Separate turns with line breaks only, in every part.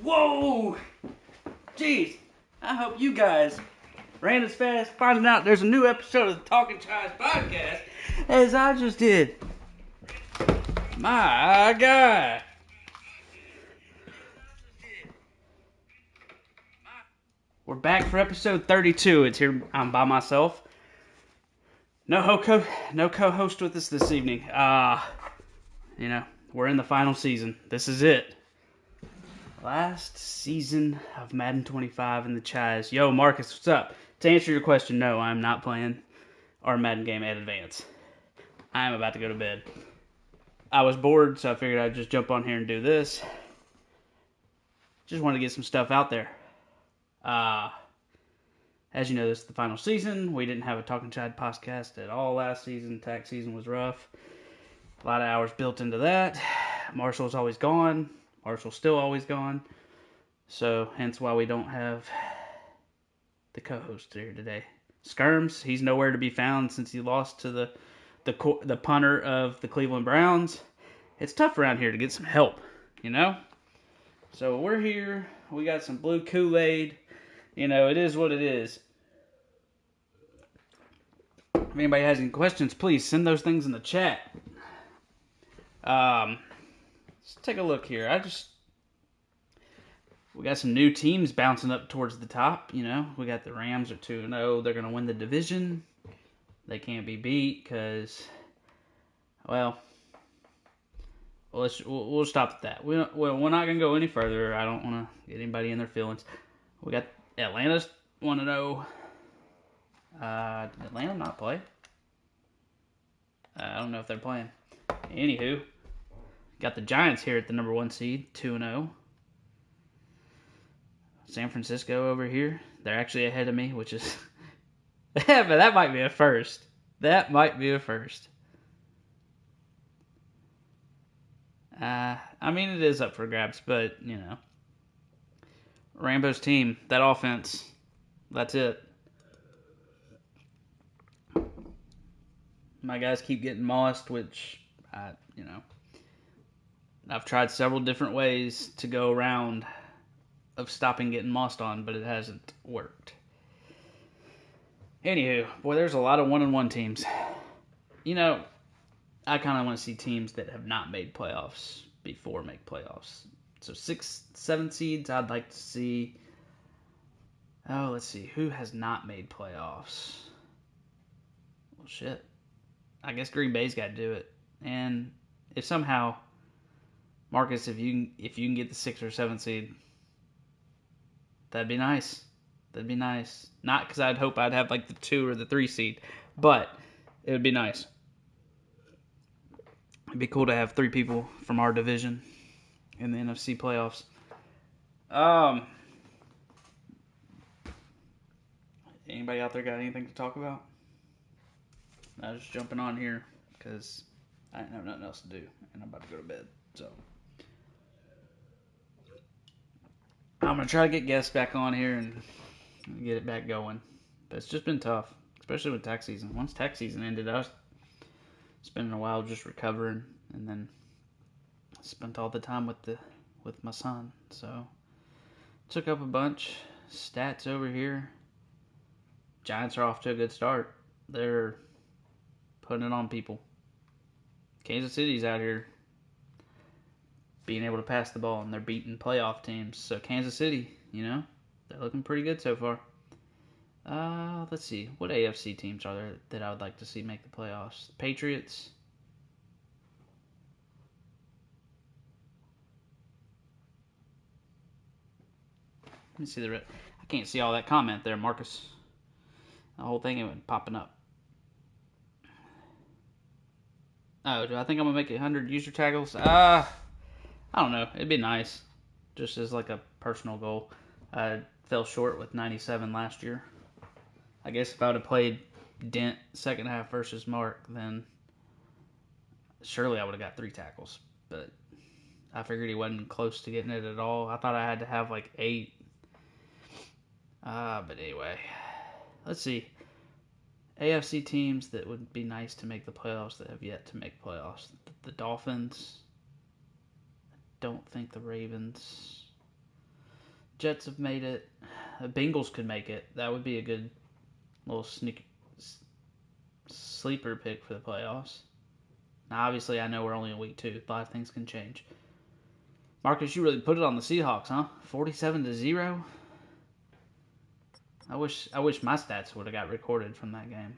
Whoa! Jeez, I hope you guys ran as fast finding out there's a new episode of the Talking Chise podcast as I just did. My God. We're back for episode 32. It's here. I'm by myself. No co-host with us this evening. We're in the final season. This is it. Last season of Madden 25 in the Chise. Yo, Marcus, what's up? To answer your question, no, I'm not playing our Madden game at Advance. I am about to go to bed. I was bored, so I figured I'd just jump on here and do this. Just wanted to get some stuff out there. As you know, this is the final season. We didn't have a Talking Chide podcast at all last season. Tax season was rough. A lot of hours built into that. Marshall's always gone. Marshall's still always gone. So, hence why we don't have the co-host here today. Skirms, he's nowhere to be found since he lost to the punter of the Cleveland Browns. It's tough around here to get some help, you know? So, we're here. We got some blue Kool-Aid. You know, it is what it is. If anybody has any questions, please send those things in the chat. Let's take a look here. We got some new teams bouncing up towards the top. You know, we got the Rams are 2-0. They're going to win the division. They can't be beat because, we'll stop at that. We're not going to go any further. I don't want to get anybody in their feelings. We got Atlanta's 1-0. Did Atlanta not play? I don't know if they're playing. Anywho, got the Giants here at the number 1 seed, 2-0. San Francisco over here, they're actually ahead of me, which is, but that might be a first. That might be a first. I mean, it is up for grabs, but, you know. Rambo's team, that offense, that's it. My guys keep getting mossed, which, I've tried several different ways to go around of stopping getting mossed on, but it hasn't worked. Anywho, boy, there's a lot of 1-1 teams. You know, I kind of want to see teams that have not made playoffs before make playoffs. So 6, 7 seeds, I'd like to see. Oh, let's see. Who has not made playoffs? Well, shit. I guess Green Bay's got to do it. And if somehow, Marcus, if you can get the 6 or 7 seed, that'd be nice. That'd be nice. Not because I'd hope I'd have like the 2 or the 3 seed, but it would be nice. It'd be cool to have 3 people from our division in the NFC playoffs. Anybody out there got anything to talk about? I was just jumping on here because I didn't have nothing else to do, and I'm about to go to bed. So I'm gonna try to get guests back on here and get it back going. But it's just been tough, especially with tax season. Once tax season ended, I was spending a while just recovering, and then spent all the time with my son. So took up a bunch. Stats over here. Giants are off to a good start. They're putting it on people. Kansas City's out here being able to pass the ball, and they're beating playoff teams. So Kansas City, they're looking pretty good so far. Let's see. What AFC teams are there that I would like to see make the playoffs? Patriots. Let me see I can't see all that comment there, Marcus. The whole thing ain't popping up. Oh, do I think I'm going to make 100 user tackles? I don't know. It'd be nice. Just as like a personal goal. I fell short with 97 last year. I guess if I would have played Dent second half versus Mark, then surely I would have got 3 tackles. But I figured he wasn't close to getting it at all. I thought I had to have like 8. But anyway, let's see. AFC teams that would be nice to make the playoffs that have yet to make playoffs. The Dolphins. I don't think the Ravens. Jets have made it. The Bengals could make it. That would be a good little sleeper pick for the playoffs. Now, obviously, I know we're only in week 2. A lot of things can change. Marcus, you really put it on the Seahawks, huh? 47-0. I wish my stats would have got recorded from that game.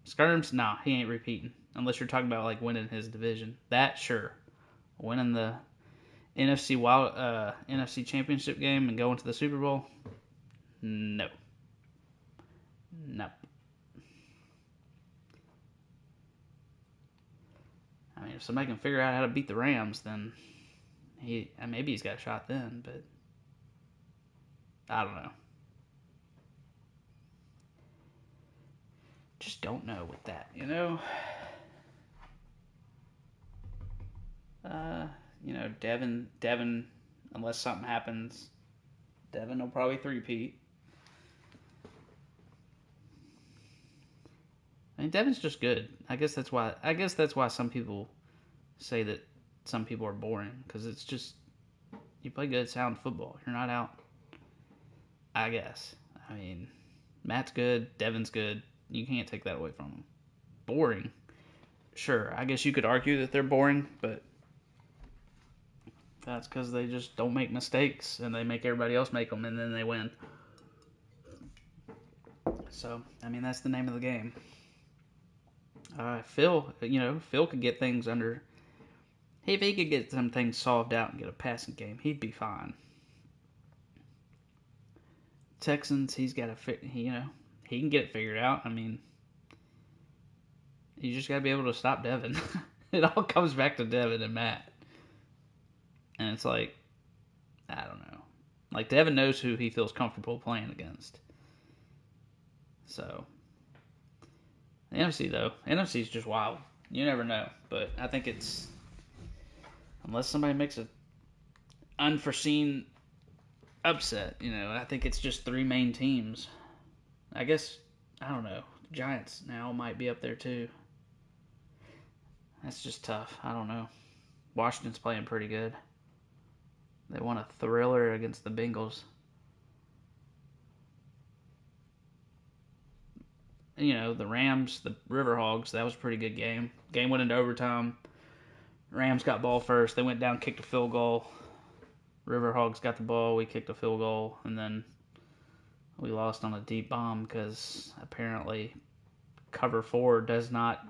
Skirms, nah, he ain't repeating. Unless you're talking about like winning his division. That sure. Winning the NFC Championship game and going to the Super Bowl? No. Nope. I mean, if somebody can figure out how to beat the Rams, then maybe he's got a shot then, but I don't know. Just don't know with that, you know? Devin, unless something happens, Devin will probably three-peat. I mean, Devin's just good. I guess that's why some people say that some people are boring, because it's just you play good, sound football. You're not out. I guess. I mean, Matt's good, Devin's good. You can't take that away from them. Boring. Sure, I guess you could argue that they're boring, but that's because they just don't make mistakes and they make everybody else make them and then they win. So, I mean, that's the name of the game. Phil could get things under. If he could get some things solved out and get a passing game, he'd be fine. Texans, he's got to he can get it figured out. I mean, you just got to be able to stop Devin. It all comes back to Devin and Matt. And it's like, I don't know. Like, Devin knows who he feels comfortable playing against. So, the NFC, though. NFC is just wild. You never know. But I think it's, unless somebody makes an unforeseen upset, I think it's just 3 main teams. I guess, I don't know. Giants now might be up there, too. That's just tough. I don't know. Washington's playing pretty good. They won a thriller against the Bengals. The Rams, the Riverhogs, that was a pretty good game. Game went into overtime. Rams got ball first. They went down, kicked a field goal. Riverhogs got the ball. We kicked a field goal. And then we lost on a deep bomb because apparently cover 4 does not.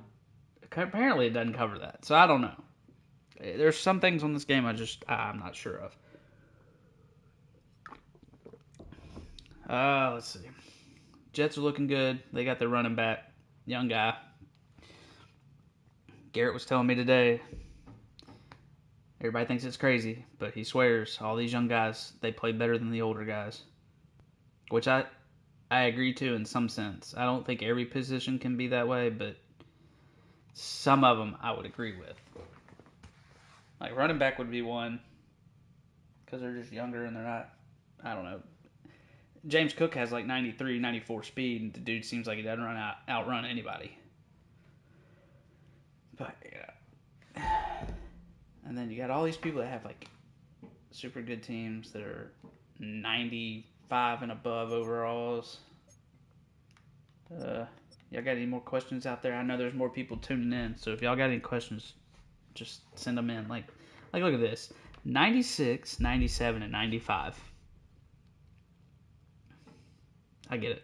Apparently it doesn't cover that. So I don't know. There's some things on this game I'm not sure of. Let's see. Jets are looking good. They got their running back, young guy. Garrett was telling me today. Everybody thinks it's crazy, but he swears all these young guys, they play better than the older guys. Which I agree to in some sense. I don't think every position can be that way, but some of them I would agree with. Like running back would be one, because they're just younger and they're not, I don't know. James Cook has like 93, 94 speed, and the dude seems like he doesn't outrun anybody. But, yeah. And then you got all these people that have like super good teams that are 95 and above overalls. Y'all got any more questions out there? I know there's more people tuning in, so if y'all got any questions, just send them in. Like look at this. 96, 97, and 95. I get it.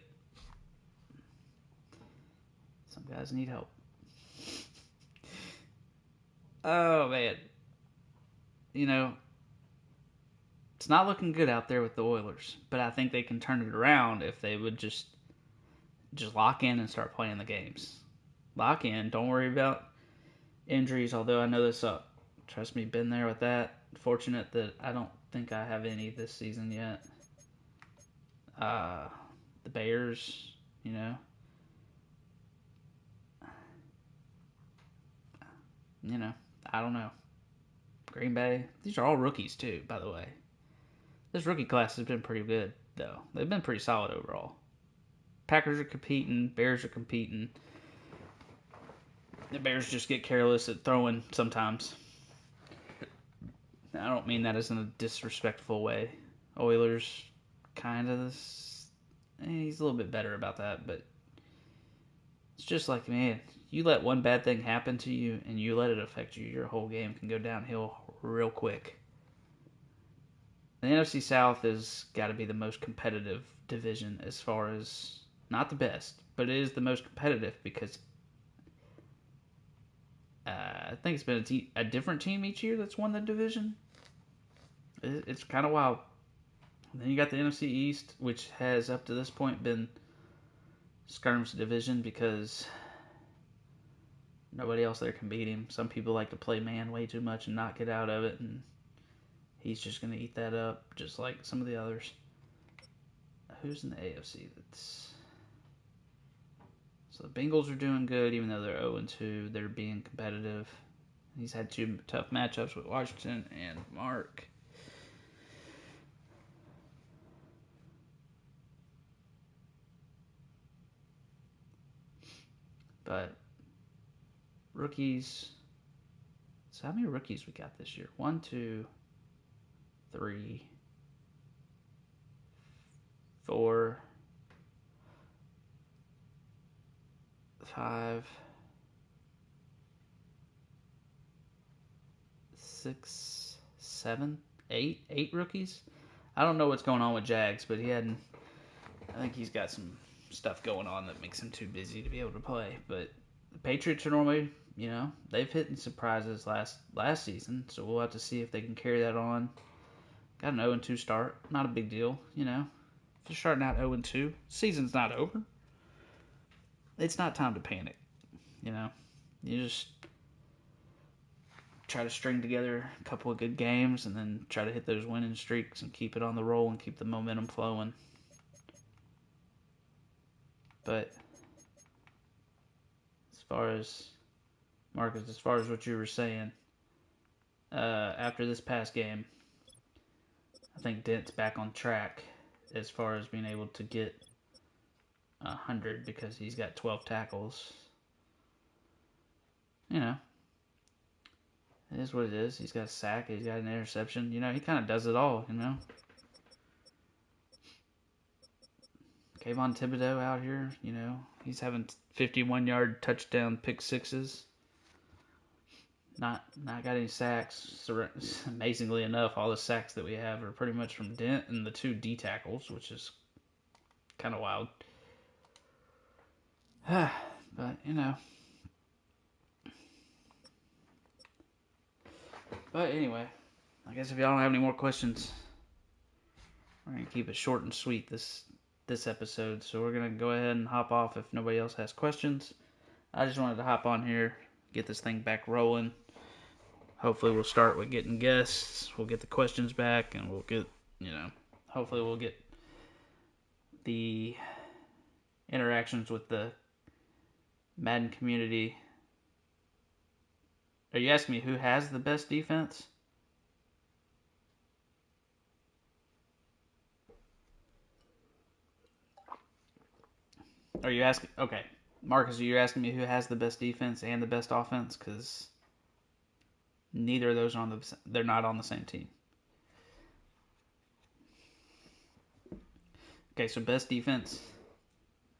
Some guys need help. Oh, man. It's not looking good out there with the Oilers, but I think they can turn it around if they would just lock in and start playing the games. Lock in. Don't worry about injuries, although I know this up. Trust me, been there with that. Fortunate that I don't think I have any this season yet. The Bears, I don't know. Green Bay, these are all rookies too, by the way. This rookie class has been pretty good, though. They've been pretty solid overall. Packers are competing, Bears are competing. The Bears just get careless at throwing sometimes. I don't mean that as in a disrespectful way Oilers, kind of this. He's a little bit better about that, but it's just like, man, you let one bad thing happen to you and you let it affect you, your whole game can go downhill real quick. The NFC South has got to be the most competitive division as far as, not the best, but it is the most competitive because I think it's been a different team each year that's won the division. It's kind of wild. And then you got the NFC East, which has up to this point been skirmish division because nobody else there can beat him. Some people like to play man way too much and not get out of it, and he's just going to eat that up, just like some of the others. Who's in the AFC? So the Bengals are doing good, even though they're 0-2. They're being competitive. He's had 2 tough matchups with Washington and Mark. But rookies. So how many rookies we got this year? 1, 2, 3, 4, 5, 6, 7, 8. 8 rookies. I don't know what's going on with Jags, but I think he's got some stuff going on that makes him too busy to be able to play. But the Patriots are normally, they've hit surprises last season, so we'll have to see if they can carry that on. Got an 0-2 start, not a big deal, If you're starting out 0-2, season's not over. It's not time to panic, You just try to string together a couple of good games and then try to hit those winning streaks and keep it on the roll and keep the momentum flowing. But as far as Marcus, as far as what you were saying, after this past game, I think Dent's back on track as far as being able to get 100 because he's got 12 tackles. It is what it is. He's got a sack. He's got an interception. He kind of does it all, Kayvon Thibodeau out here, he's having 51-yard touchdown pick sixes. Not got any sacks. Amazingly enough, all the sacks that we have are pretty much from Dent and the 2 D tackles, which is kind of wild. But, But anyway, I guess if y'all don't have any more questions, we're going to keep it short and sweet this episode. So we're going to go ahead and hop off if nobody else has questions. I just wanted to hop on here, get this thing back rolling. Hopefully we'll start with getting guests. We'll get the questions back, and we'll get, hopefully we'll get the interactions with the Madden community. Are you asking me who has the best defense? Are you asking? Okay, Marcus, are you asking me who has the best defense and the best offense? Because neither of those are they're not on the same team. Okay, so best defense.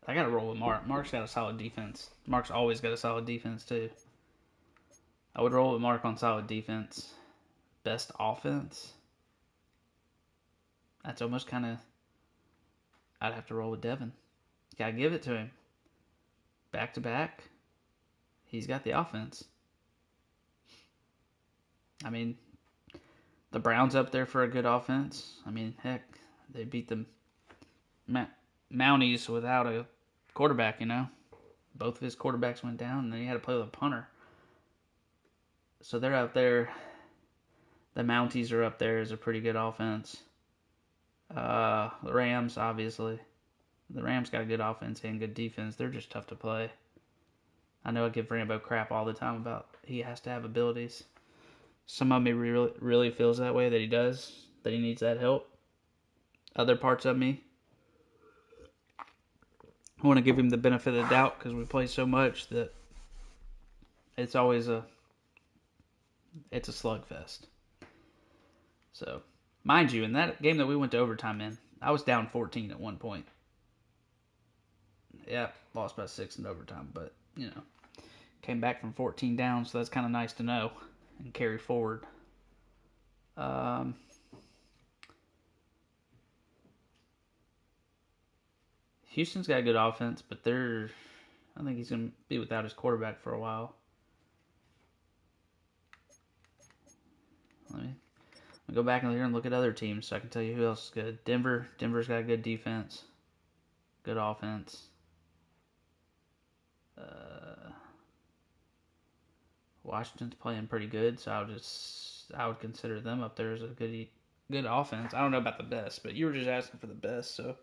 I got to roll with Mark. Mark's got a solid defense. Mark's always got a solid defense, too. I would roll with Mark on solid defense. Best offense? That's almost kind of... I'd have to roll with Devin. Got to give it to him. Back to back, he's got the offense. I mean, the Browns up there for a good offense. I mean, heck, they beat the Mounties without a quarterback, Both of his quarterbacks went down, and then he had to play with a punter. So they're out there. The Mounties are up there as a pretty good offense. The Rams, obviously. The Rams got a good offense and good defense. They're just tough to play. I know I give Rambo crap all the time about he has to have abilities. Some of me really feels that way, that he does, that he needs that help. Other parts of me, I want to give him the benefit of the doubt because we play so much that it's always it's a slugfest. So, Mind you, in that game that we went to overtime in, I was down 14 at one point. Yeah, lost by 6 in overtime, but, came back from 14 down, so that's kind of nice to know and carry forward. Houston's got a good offense, but I think he's going to be without his quarterback for a while. Let me go back in here and look at other teams so I can tell you who else is good. Denver's got a good defense, good offense. Washington's playing pretty good, so I would consider them up there as a good offense. I don't know about the best, but you were just asking for the best, so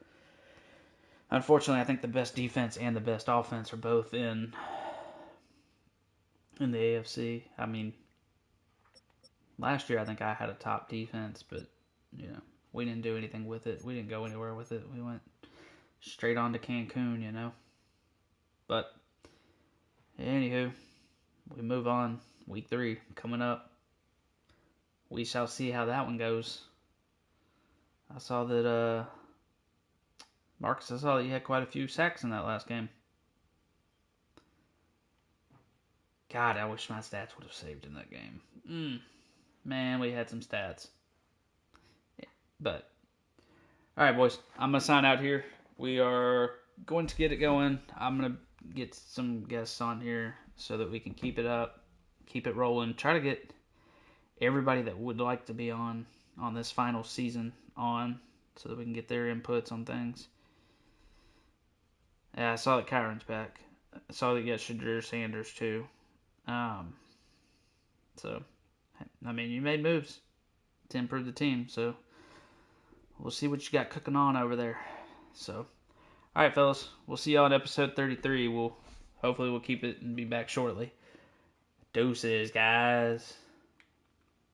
unfortunately, I think the best defense and the best offense are both in the AFC. I mean, last year I think I had a top defense, but we didn't do anything with it. We didn't go anywhere with it. We went straight on to Cancun. But anywho, we move on. Week 3 coming up. We shall see how that one goes. I saw that Marcus, I saw that you had quite a few sacks in that last game. God, I wish my stats would have saved in that game. Man, we had some stats. Yeah, but, all right, boys. I'm going to sign out here. We are going to get it going. I'm going to get some guests on here so that we can keep it up, keep it rolling. Try to get everybody that would like to be on this final season on so that we can get their inputs on things. Yeah, I saw that Kyron's back. I saw that you got Shadur Sanders too. So, I mean, you made moves to improve the team. So, we'll see what you got cooking on over there. So, all right, fellas. We'll see y'all in episode 33. Hopefully we'll keep it and be back shortly. Deuces, guys.